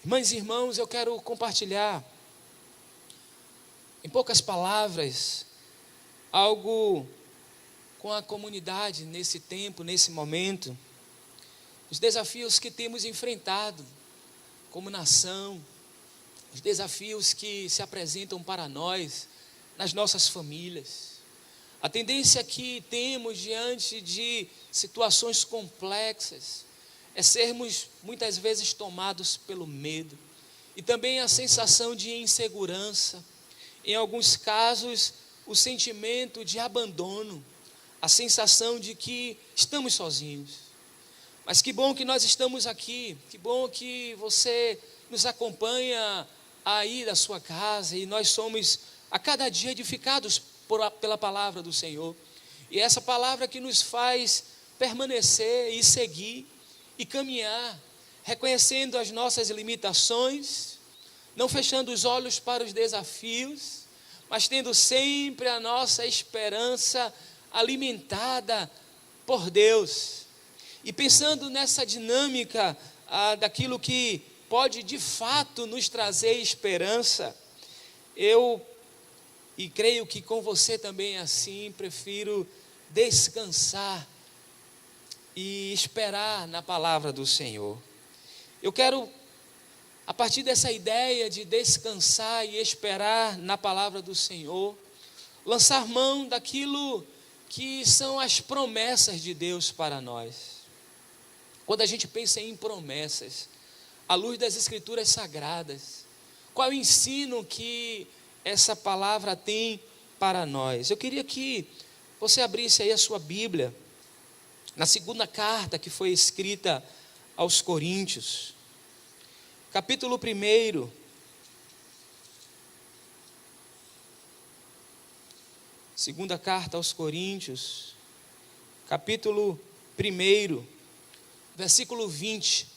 Irmãs e irmãos, eu quero compartilhar, em poucas palavras, algo com a comunidade nesse tempo, nesse momento, os desafios que temos enfrentado como nação, os desafios que se apresentam para nós, nas nossas famílias. A tendência que temos diante de situações complexas é sermos muitas vezes tomados pelo medo e também a sensação de insegurança, em alguns casos o sentimento de abandono, a sensação de que estamos sozinhos. Mas que bom que nós estamos aqui, que bom que você nos acompanha aí da sua casa e nós somos a cada dia edificados pela palavra do Senhor. E essa palavra que nos faz permanecer e seguir e caminhar, reconhecendo as nossas limitações, não fechando os olhos para os desafios, mas tendo sempre a nossa esperança alimentada por Deus. E pensando nessa dinâmica daquilo que pode de fato nos trazer esperança, e creio que com você também é assim, prefiro descansar e esperar na palavra do Senhor. Eu quero, a partir dessa ideia de descansar e esperar na palavra do Senhor, lançar mão daquilo que são as promessas de Deus para nós. Quando a gente pensa em promessas, à luz das Escrituras Sagradas, qual é o ensino que essa palavra tem para nós? Eu queria que você abrisse aí a sua Bíblia, na segunda carta que foi escrita aos Coríntios, capítulo 1, segunda carta aos Coríntios, capítulo 1, versículo 20,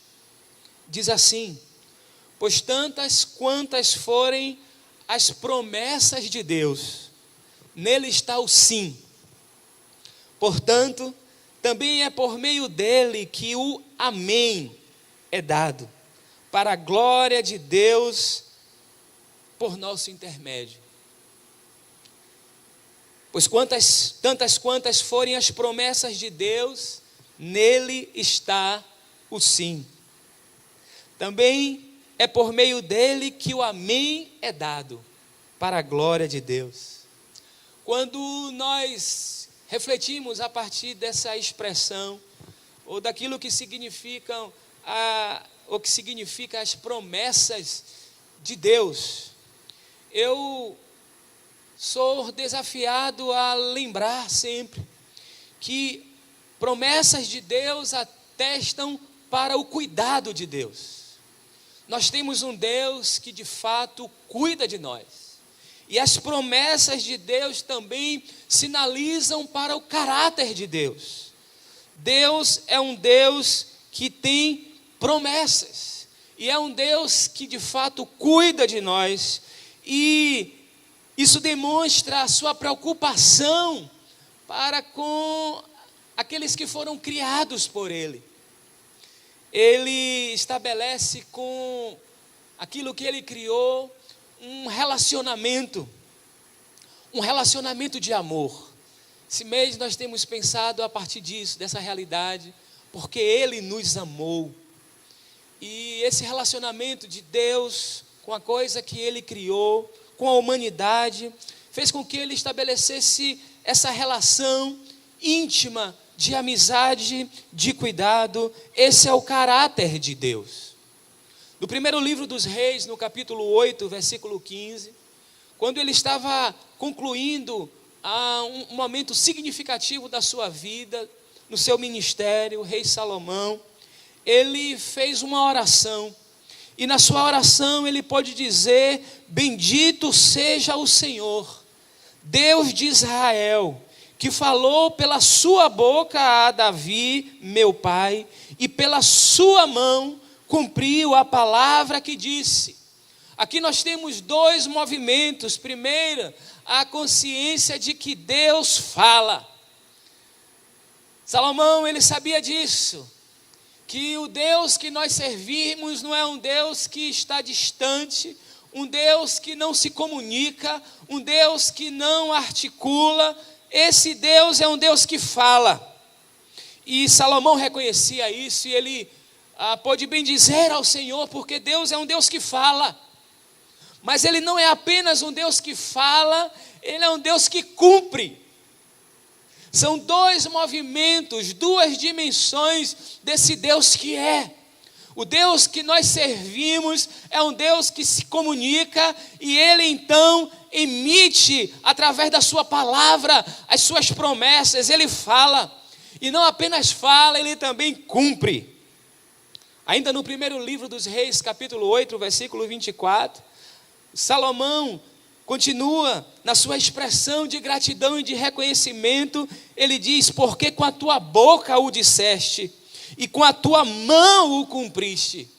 diz assim: pois tantas quantas forem as promessas de Deus, nele está o sim. Portanto, também é por meio dele que o amém é dado, para a glória de Deus por nosso intermédio. Pois tantas quantas forem as promessas de Deus, nele está o sim. Também é por meio dele que o amém é dado, para a glória de Deus. Quando nós refletimos a partir dessa expressão, ou daquilo que significam que significa as promessas de Deus, eu sou desafiado a lembrar sempre que promessas de Deus atestam para o cuidado de Deus. Nós temos um Deus que de fato cuida de nós. E as promessas de Deus também sinalizam para o caráter de Deus. Deus é um Deus que tem promessas. E é um Deus que de fato cuida de nós. E isso demonstra a sua preocupação para com aqueles que foram criados por Ele. Ele estabelece com aquilo que Ele criou um relacionamento de amor. Esse mês nós temos pensado a partir disso, dessa realidade, porque Ele nos amou. E esse relacionamento de Deus com a coisa que Ele criou, com a humanidade, fez com que Ele estabelecesse essa relação íntima de amizade, de cuidado. Esse é o caráter de Deus. No primeiro livro dos Reis, no capítulo 8, versículo 15, quando ele estava concluindo um momento significativo da sua vida, no seu ministério, o rei Salomão, ele fez uma oração, e na sua oração ele pode dizer: bendito seja o Senhor, Deus de Israel, que falou pela sua boca a Davi, meu pai, e pela sua mão cumpriu a palavra que disse. Aqui nós temos dois movimentos. Primeiro, a consciência de que Deus fala. Salomão, ele sabia disso, que o Deus que nós servimos não é um Deus que está distante, um Deus que não se comunica, um Deus que não articula. Esse Deus é um Deus que fala. E Salomão reconhecia isso e ele pôde bem dizer ao Senhor, porque Deus é um Deus que fala. Mas Ele não é apenas um Deus que fala, Ele é um Deus que cumpre. São dois movimentos, duas dimensões desse Deus que é. O Deus que nós servimos é um Deus que se comunica e Ele então emite através da sua palavra as suas promessas. Ele fala e não apenas fala, Ele também cumpre. Ainda no primeiro livro dos Reis, capítulo 8, versículo 24, Salomão continua na sua expressão de gratidão e de reconhecimento. Ele diz: porque com a tua boca o disseste e com a tua mão o cumpriste.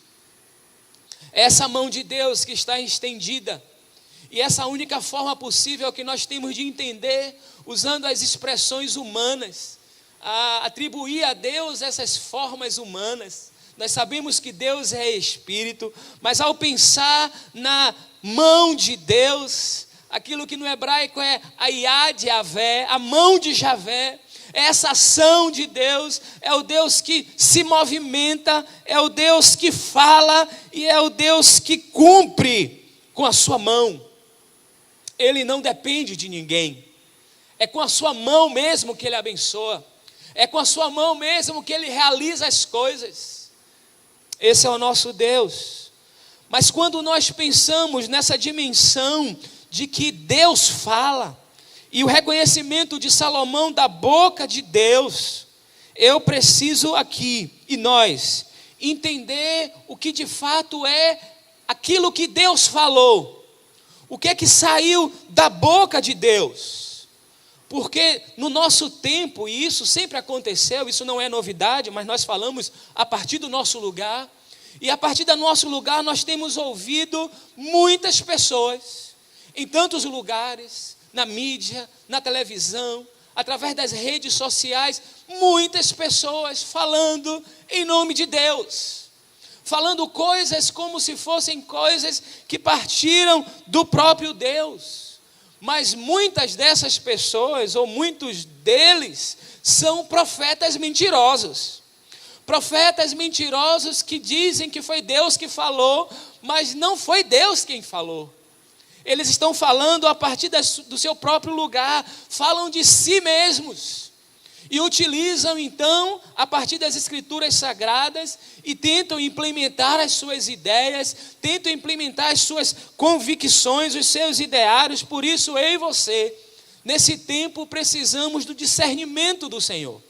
Essa mão de Deus que está estendida, e essa única forma possível que nós temos de entender, usando as expressões humanas, atribuir a Deus essas formas humanas. Nós sabemos que Deus é Espírito, mas ao pensar na mão de Deus, aquilo que no hebraico é a Yad Yavé, a mão de Javé, essa ação de Deus, é o Deus que se movimenta, é o Deus que fala e é o Deus que cumpre com a sua mão. Ele não depende de ninguém, é com a sua mão mesmo que Ele abençoa, é com a sua mão mesmo que Ele realiza as coisas. Esse é o nosso Deus. Mas quando nós pensamos nessa dimensão de que Deus fala, e o reconhecimento de Salomão da boca de Deus, eu preciso aqui, e nós, entender o que de fato é aquilo que Deus falou. O que é que saiu da boca de Deus? Porque no nosso tempo, e isso sempre aconteceu, isso não é novidade, mas nós falamos a partir do nosso lugar, e a partir do nosso lugar nós temos ouvido muitas pessoas, em tantos lugares, na mídia, na televisão, através das redes sociais, muitas pessoas falando em nome de Deus, falando coisas como se fossem coisas que partiram do próprio Deus. Mas muitas dessas pessoas, ou muitos deles, são profetas mentirosos. Profetas mentirosos que dizem que foi Deus que falou, mas não foi Deus quem falou. Eles estão falando a partir do seu próprio lugar, falam de si mesmos. E utilizam então, a partir das escrituras sagradas, e tentam implementar as suas ideias, tentam implementar as suas convicções, os seus ideários. Por isso eu e você, nesse tempo, precisamos do discernimento do Senhor.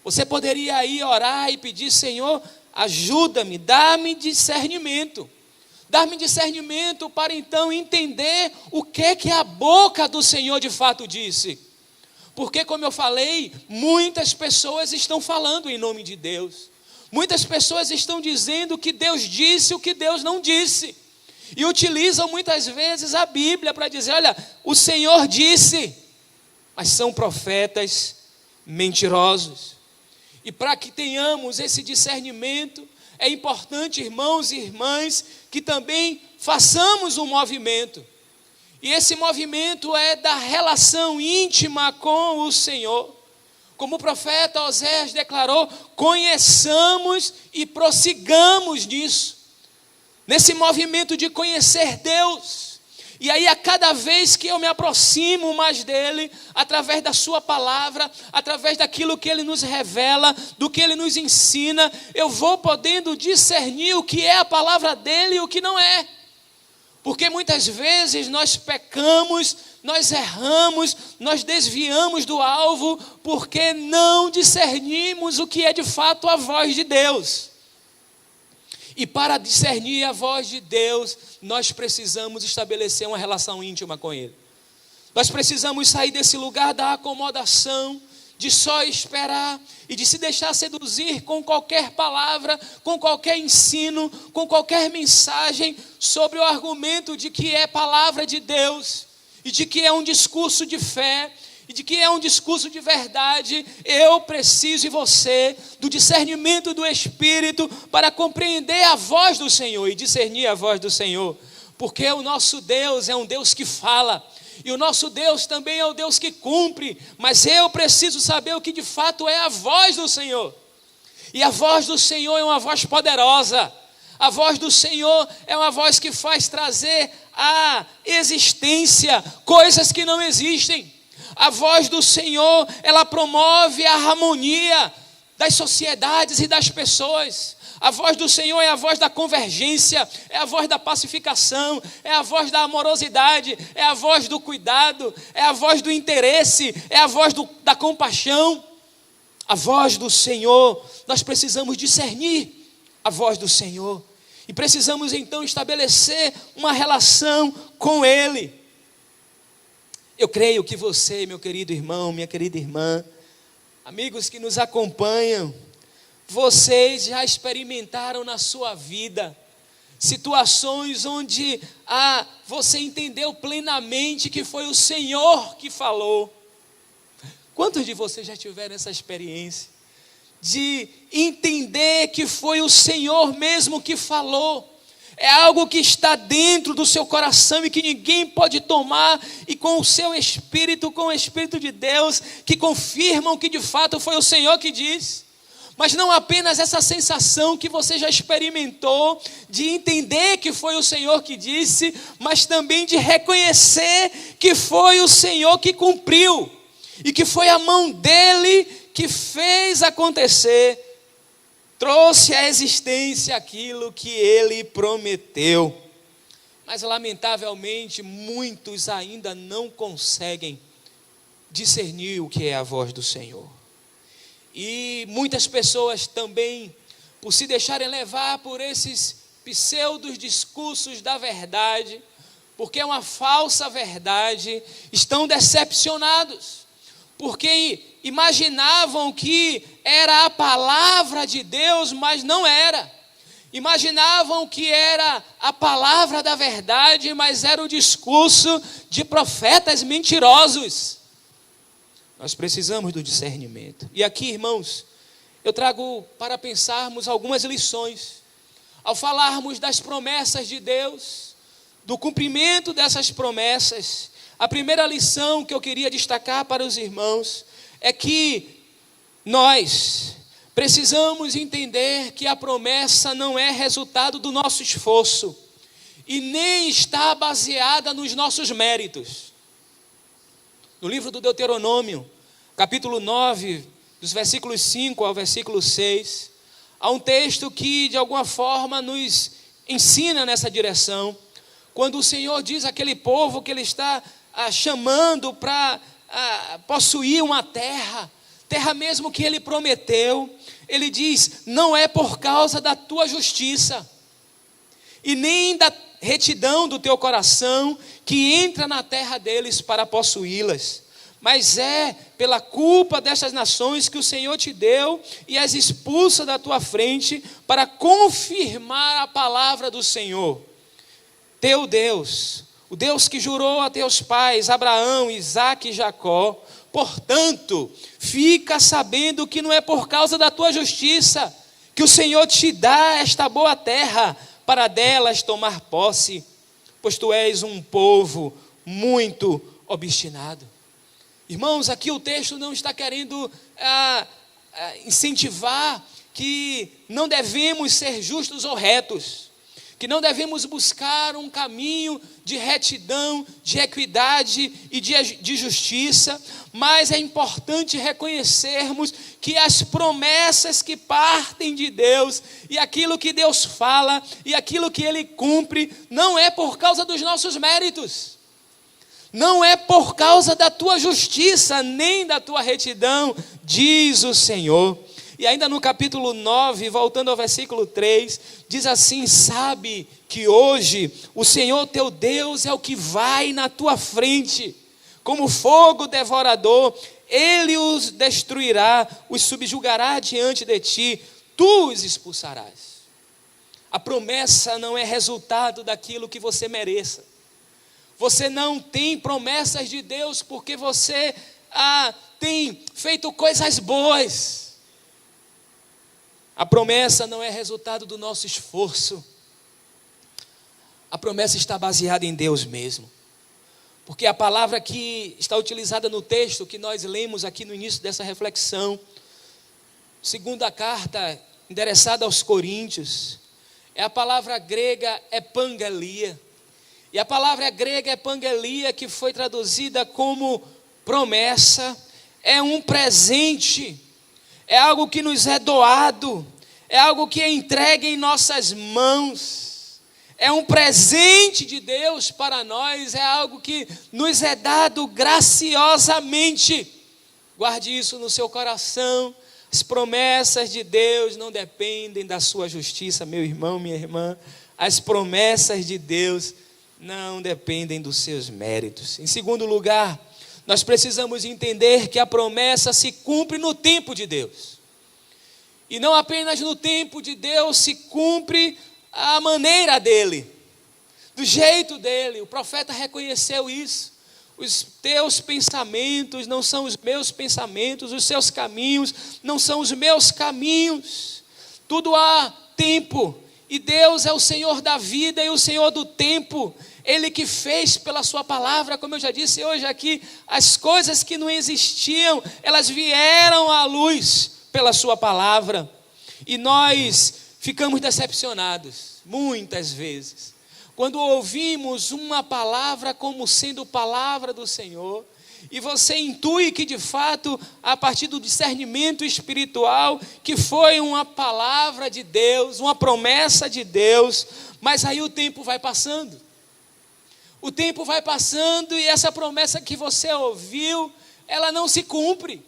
Você poderia aí orar e pedir: Senhor, ajuda-me, dá-me discernimento. Dá-me discernimento para então entender o que a boca do Senhor de fato disse. Porque, como eu falei, muitas pessoas estão falando em nome de Deus. Muitas pessoas estão dizendo que Deus disse o que Deus não disse. E utilizam muitas vezes a Bíblia para dizer: olha, o Senhor disse. Mas são profetas mentirosos. E para que tenhamos esse discernimento, é importante, irmãos e irmãs, que também façamos um movimento. E esse movimento é da relação íntima com o Senhor. Como o profeta Oséias declarou: conheçamos e prossigamos nisso. Nesse movimento de conhecer Deus. E aí, a cada vez que eu me aproximo mais dele, através da sua palavra, através daquilo que ele nos revela, do que ele nos ensina, eu vou podendo discernir o que é a palavra dele e o que não é. Porque muitas vezes nós pecamos, nós erramos, nós desviamos do alvo, porque não discernimos o que é de fato a voz de Deus. E para discernir a voz de Deus, nós precisamos estabelecer uma relação íntima com Ele. Nós precisamos sair desse lugar da acomodação, de só esperar e de se deixar seduzir com qualquer palavra, com qualquer ensino, com qualquer mensagem sobre o argumento de que é palavra de Deus e de que é um discurso de fé e de que é um discurso de verdade, eu preciso, e você, do discernimento do Espírito para compreender a voz do Senhor e discernir a voz do Senhor, porque o nosso Deus é um Deus que fala, e o nosso Deus também é o Deus que cumpre, mas eu preciso saber o que de fato é a voz do Senhor, e a voz do Senhor é uma voz poderosa. A voz do Senhor é uma voz que faz trazer à existência coisas que não existem. A voz do Senhor, ela promove a harmonia das sociedades e das pessoas. A voz do Senhor é a voz da convergência, é a voz da pacificação, é a voz da amorosidade, é a voz do cuidado, é a voz do interesse, é a voz da compaixão. A voz do Senhor, nós precisamos discernir a voz do Senhor. E precisamos então estabelecer uma relação com Ele. Eu creio que você, meu querido irmão, minha querida irmã, amigos que nos acompanham, vocês já experimentaram na sua vida situações onde você entendeu plenamente que foi o Senhor que falou. Quantos de vocês já tiveram essa experiência de entender que foi o Senhor mesmo que falou? É algo que está dentro do seu coração e que ninguém pode tomar, e com o seu espírito, com o Espírito de Deus, que confirmam que de fato foi o Senhor que disse. Mas não apenas essa sensação que você já experimentou de entender que foi o Senhor que disse, mas também de reconhecer que foi o Senhor que cumpriu, e que foi a mão dele que fez acontecer, trouxe à existência aquilo que ele prometeu. Mas lamentavelmente muitos ainda não conseguem discernir o que é a voz do Senhor. E muitas pessoas também, por se deixarem levar por esses pseudos discursos da verdade, porque é uma falsa verdade, estão decepcionados, porque imaginavam que era a palavra de Deus, mas não era. Imaginavam que era a palavra da verdade, mas era o discurso de profetas mentirosos. Nós precisamos do discernimento. E aqui, irmãos, eu trago para pensarmos algumas lições. Ao falarmos das promessas de Deus, do cumprimento dessas promessas, a primeira lição que eu queria destacar para os irmãos é que nós precisamos entender que a promessa não é resultado do nosso esforço e nem está baseada nos nossos méritos. No livro do Deuteronômio, capítulo 9, dos versículos 5 ao versículo 6, há um texto que de alguma forma nos ensina nessa direção, quando o Senhor diz àquele povo que Ele está chamando para possuir uma terra mesmo que Ele prometeu. Ele diz: não é por causa da tua justiça e nem da retidão do teu coração que entra na terra deles para possuí-las, mas é pela culpa destas nações que o Senhor te deu e as expulsa da tua frente para confirmar a palavra do Senhor, teu Deus, o Deus que jurou a teus pais, Abraão, Isaque e Jacó. Portanto, fica sabendo que não é por causa da tua justiça que o Senhor te dá esta boa terra para delas tomar posse, pois tu és um povo muito obstinado. Irmãos, aqui o texto não está querendo incentivar que não devemos ser justos ou retos, que não devemos buscar um caminho de retidão, de equidade e de justiça, mas é importante reconhecermos que as promessas que partem de Deus, e aquilo que Deus fala, e aquilo que Ele cumpre, não é por causa dos nossos méritos, não é por causa da tua justiça, nem da tua retidão, diz o Senhor. E ainda no capítulo 9, voltando ao versículo 3, diz assim: sabe que hoje o Senhor teu Deus é o que vai na tua frente, como fogo devorador, Ele os destruirá, os subjugará diante de ti, tu os expulsarás. A promessa não é resultado daquilo que você mereça. Você não tem promessas de Deus porque você tem feito coisas boas. A promessa não é resultado do nosso esforço. A promessa está baseada em Deus mesmo. Porque a palavra que está utilizada no texto que nós lemos aqui no início dessa reflexão, segunda carta endereçada aos Coríntios, é a palavra grega epangelia. E a palavra grega epangelia, que foi traduzida como promessa, é um presente, é algo que nos é doado, é algo que é entregue em nossas mãos, é um presente de Deus para nós, é algo que nos é dado graciosamente. Guarde isso no seu coração. As promessas de Deus não dependem da sua justiça, meu irmão, minha irmã. As promessas de Deus não dependem dos seus méritos. Em segundo lugar, nós precisamos entender que a promessa se cumpre no tempo de Deus. E não apenas no tempo de Deus se cumpre a maneira dele, do jeito dele. O profeta reconheceu isso. Os teus pensamentos não são os meus pensamentos, os seus caminhos não são os meus caminhos. Tudo há tempo, e Deus é o Senhor da vida e o Senhor do tempo. Ele que fez pela sua palavra, como eu já disse hoje aqui, as coisas que não existiam, elas vieram à luz pela sua palavra. E nós ficamos decepcionados, muitas vezes, quando ouvimos uma palavra como sendo palavra do Senhor, e você intui que de fato, a partir do discernimento espiritual, que foi uma palavra de Deus, uma promessa de Deus, mas aí o tempo vai passando. O tempo vai passando e essa promessa que você ouviu, ela não se cumpre.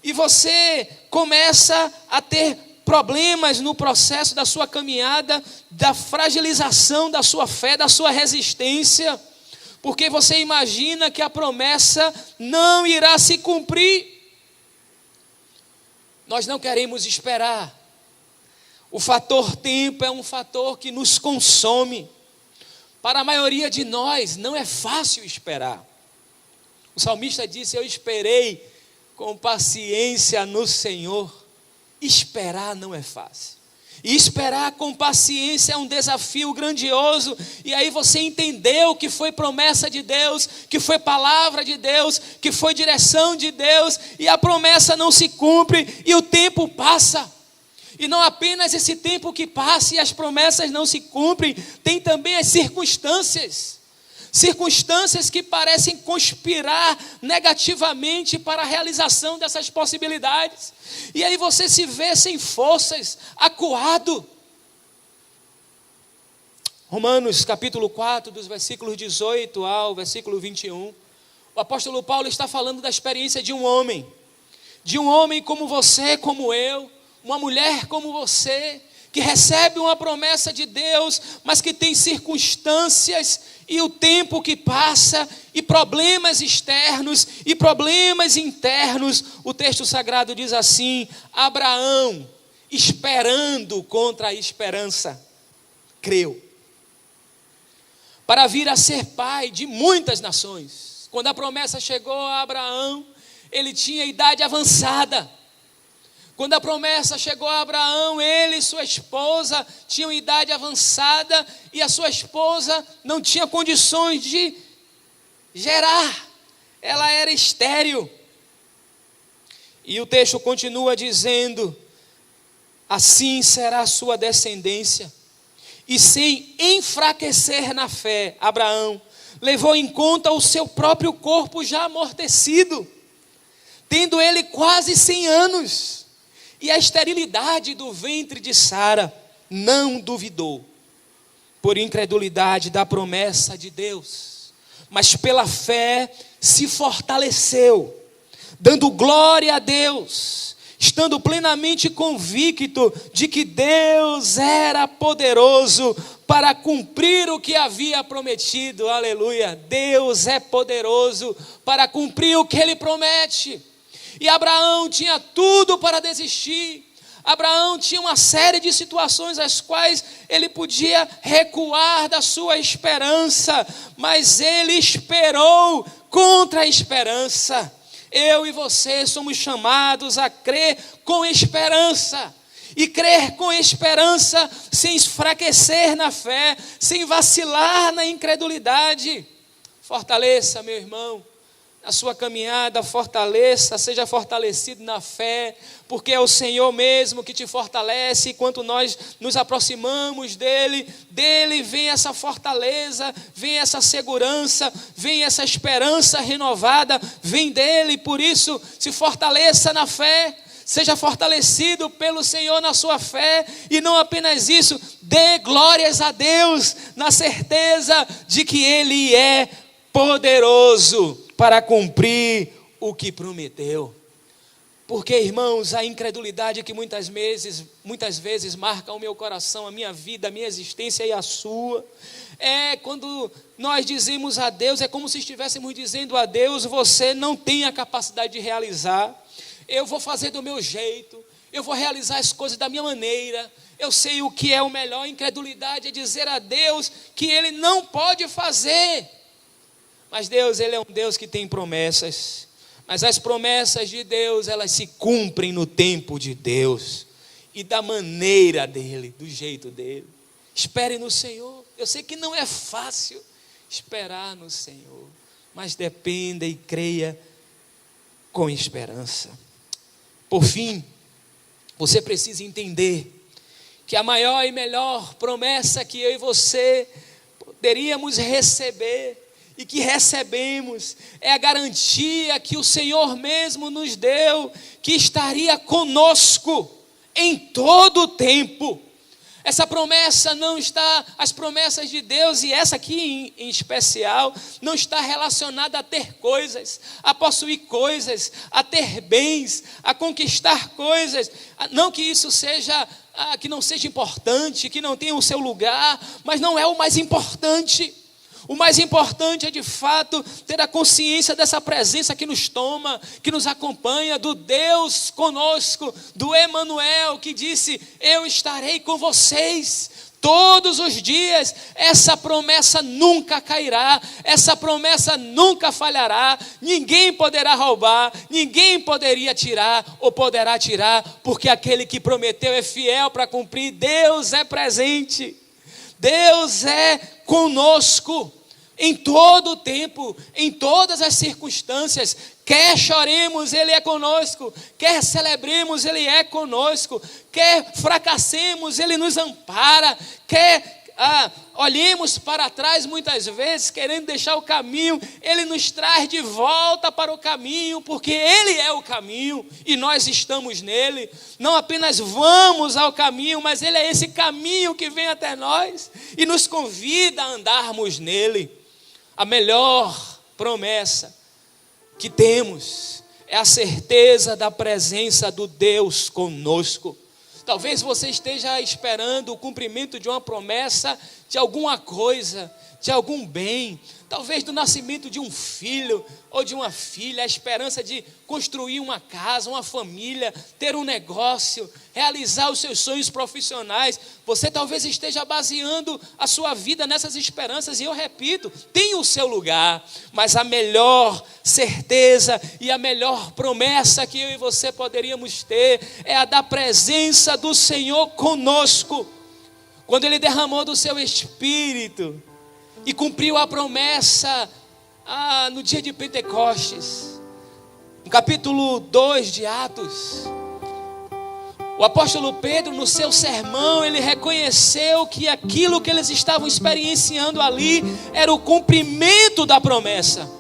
E você começa a ter problemas no processo da sua caminhada, da fragilização da sua fé, da sua resistência, porque você imagina que a promessa não irá se cumprir. Nós não queremos esperar. O fator tempo é um fator que nos consome. Para a maioria de nós não é fácil esperar. O salmista disse: eu esperei com paciência no Senhor. Esperar não é fácil. E esperar com paciência é um desafio grandioso. E aí você entendeu que foi promessa de Deus, que foi palavra de Deus, que foi direção de Deus, e a promessa não se cumpre, e o tempo passa. E não apenas esse tempo que passa e as promessas não se cumprem, tem também as circunstâncias. Circunstâncias que parecem conspirar negativamente para a realização dessas possibilidades. E aí você se vê sem forças, acuado. Romanos capítulo 4, dos versículos 18 ao versículo 21. O apóstolo Paulo está falando da experiência de um homem como você, como eu, uma mulher como você, que recebe uma promessa de Deus, mas que tem circunstâncias e o tempo que passa, e problemas externos e problemas internos. O texto sagrado diz assim: Abraão, esperando contra a esperança, creu, para vir a ser pai de muitas nações. Quando a promessa chegou a Abraão, ele tinha idade avançada. Quando a promessa chegou a Abraão, ele e sua esposa tinham idade avançada, e a sua esposa não tinha condições de gerar, ela era estéril. E o texto continua dizendo: assim será a sua descendência. E sem enfraquecer na fé, Abraão levou em conta o seu próprio corpo já amortecido, tendo ele quase 100 anos. E a esterilidade do ventre de Sara, não duvidou, por incredulidade da promessa de Deus, mas pela fé se fortaleceu, dando glória a Deus, estando plenamente convicto de que Deus era poderoso para cumprir o que havia prometido. Aleluia! Deus é poderoso para cumprir o que Ele promete. E Abraão tinha tudo para desistir. Abraão tinha uma série de situações às quais ele podia recuar da sua esperança, mas ele esperou contra a esperança. Eu e você somos chamados a crer com esperança. E crer com esperança, sem enfraquecer na fé, sem vacilar na incredulidade. Fortaleça, meu irmão, na sua caminhada, fortaleça, seja fortalecido na fé, porque é o Senhor mesmo que te fortalece, e quando nós nos aproximamos dele vem essa fortaleza, vem essa segurança, vem essa esperança renovada, vem dele. Por isso, se fortaleça na fé, seja fortalecido pelo Senhor na sua fé, e não apenas isso, dê glórias a Deus, na certeza de que Ele é poderoso para cumprir o que prometeu. Porque, irmãos, a incredulidade que muitas vezes marca o meu coração, a minha vida, a minha existência e a sua, é quando nós dizemos a Deus, é como se estivéssemos dizendo a Deus: você não tem a capacidade de realizar, eu vou fazer do meu jeito, eu vou realizar as coisas da minha maneira, eu sei o que é o melhor. Incredulidade é dizer a Deus que Ele não pode fazer. Mas Deus, Ele é um Deus que tem promessas, mas as promessas de Deus, elas se cumprem no tempo de Deus, e da maneira dEle, do jeito dEle. Espere no Senhor. Eu sei que não é fácil esperar no Senhor, mas dependa e creia com esperança. Por fim, você precisa entender que a maior e melhor promessa que eu e você poderíamos receber, e que recebemos, é a garantia que o Senhor mesmo nos deu, que estaria conosco em todo o tempo. Essa promessa não está, as promessas de Deus, e essa aqui em especial, não está relacionada a ter coisas, a possuir coisas, a ter bens, a conquistar coisas. Não que isso seja, que não seja importante, que não tenha o seu lugar, mas não é o mais importante. O mais importante é, de fato, ter a consciência dessa presença que nos toma, que nos acompanha, do Deus conosco, do Emanuel, que disse: eu estarei com vocês todos os dias. Essa promessa nunca cairá, essa promessa nunca falhará, ninguém poderá roubar, ninguém poderia tirar ou poderá tirar, porque aquele que prometeu é fiel para cumprir. Deus é presente, Deus é conosco em todo o tempo, em todas as circunstâncias. Quer choremos, Ele é conosco, quer celebremos, Ele é conosco, quer fracassemos, Ele nos ampara, quer olhemos para trás muitas vezes querendo deixar o caminho, Ele nos traz de volta para o caminho, porque Ele é o caminho e nós estamos nele. Não apenas vamos ao caminho, mas Ele é esse caminho que vem até nós e nos convida a andarmos nele. A melhor promessa que temos é a certeza da presença do Deus conosco. Talvez você esteja esperando o cumprimento de uma promessa, de alguma coisa, de algum bem, talvez do nascimento de um filho ou de uma filha, a esperança de construir uma casa, uma família, ter um negócio, realizar os seus sonhos profissionais. Você talvez esteja baseando a sua vida nessas esperanças, e eu repito, tem o seu lugar, mas a melhor certeza e a melhor promessa que eu e você poderíamos ter é a da presença do Senhor conosco. Quando Ele derramou do seu Espírito e cumpriu a promessa no dia de Pentecostes, no capítulo 2 de Atos, o apóstolo Pedro, no seu sermão, ele reconheceu que aquilo que eles estavam experienciando ali era o cumprimento da promessa.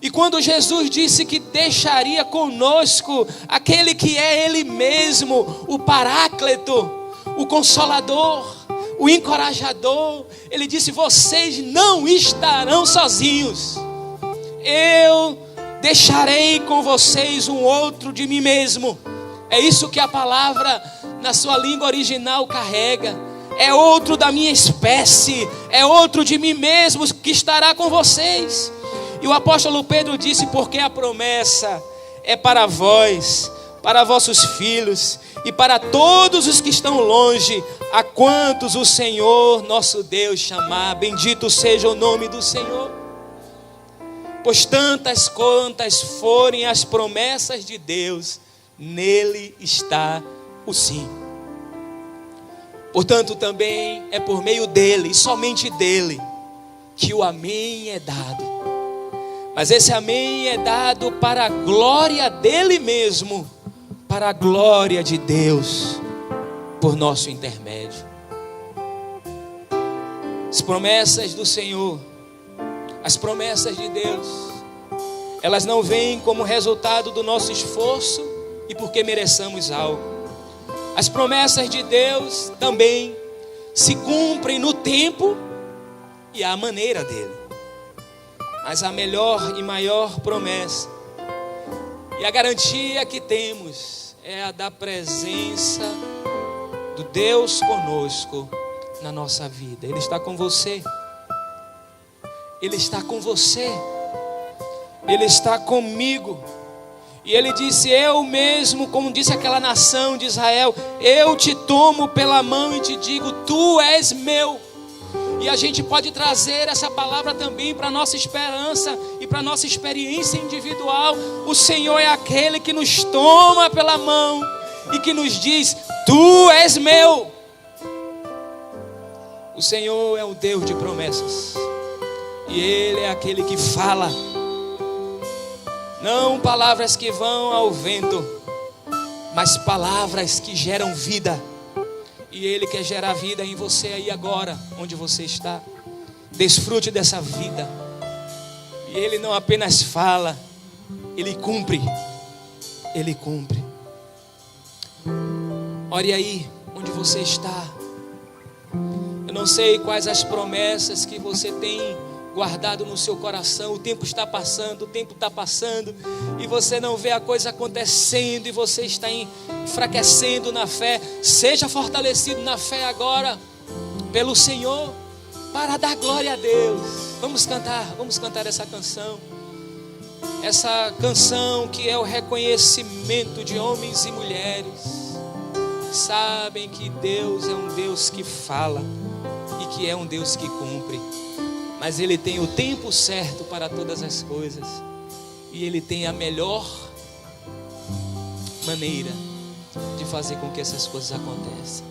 E quando Jesus disse que deixaria conosco aquele que é Ele mesmo, o Paráclito, o Consolador, o Encorajador, Ele disse: vocês não estarão sozinhos, eu deixarei com vocês um outro de mim mesmo. É isso que a palavra na sua língua original carrega. É outro da minha espécie, é outro de mim mesmo que estará com vocês. E o apóstolo Pedro disse: porque a promessa é para vós, para vossos filhos e para todos os que estão longe, a quantos o Senhor nosso Deus chamar. Bendito seja o nome do Senhor. Pois tantas quantas forem as promessas de Deus, nele está o sim. Portanto, também é por meio dele, e somente dele, que o amém é dado. Mas esse amém é dado para a glória dele mesmo, para a glória de Deus, por nosso intermédio. As promessas do Senhor, as promessas de Deus, elas não vêm como resultado do nosso esforço e porque mereçamos algo. As promessas de Deus também se cumprem no tempo e à maneira dele. Mas a melhor e maior promessa e a garantia que temos é a da presença do Deus conosco na nossa vida. Ele está com você. Ele está com você. Ele está comigo. E ele disse: eu mesmo, como disse aquela nação de Israel, eu te tomo pela mão e te digo, tu és meu. E a gente pode trazer essa palavra também para a nossa esperança e para a nossa experiência individual. O Senhor é aquele que nos toma pela mão e que nos diz: tu és meu. O Senhor é o Deus de promessas. E Ele é aquele que fala. Não palavras que vão ao vento, mas palavras que geram vida. E Ele quer gerar vida em você aí agora, onde você está. Desfrute dessa vida. E Ele não apenas fala, Ele cumpre. Ele cumpre. Ore aí, onde você está. Eu não sei quais as promessas que você tem guardado no seu coração. O tempo está passando, e você não vê a coisa acontecendo, e você está enfraquecendo na fé. Seja fortalecido na fé agora, pelo Senhor, para dar glória a Deus. Vamos cantar essa canção. Essa canção que é o reconhecimento de homens e mulheres que sabem que Deus é um Deus que fala e que é um Deus que cumpre. Mas Ele tem o tempo certo para todas as coisas. E Ele tem a melhor maneira de fazer com que essas coisas aconteçam.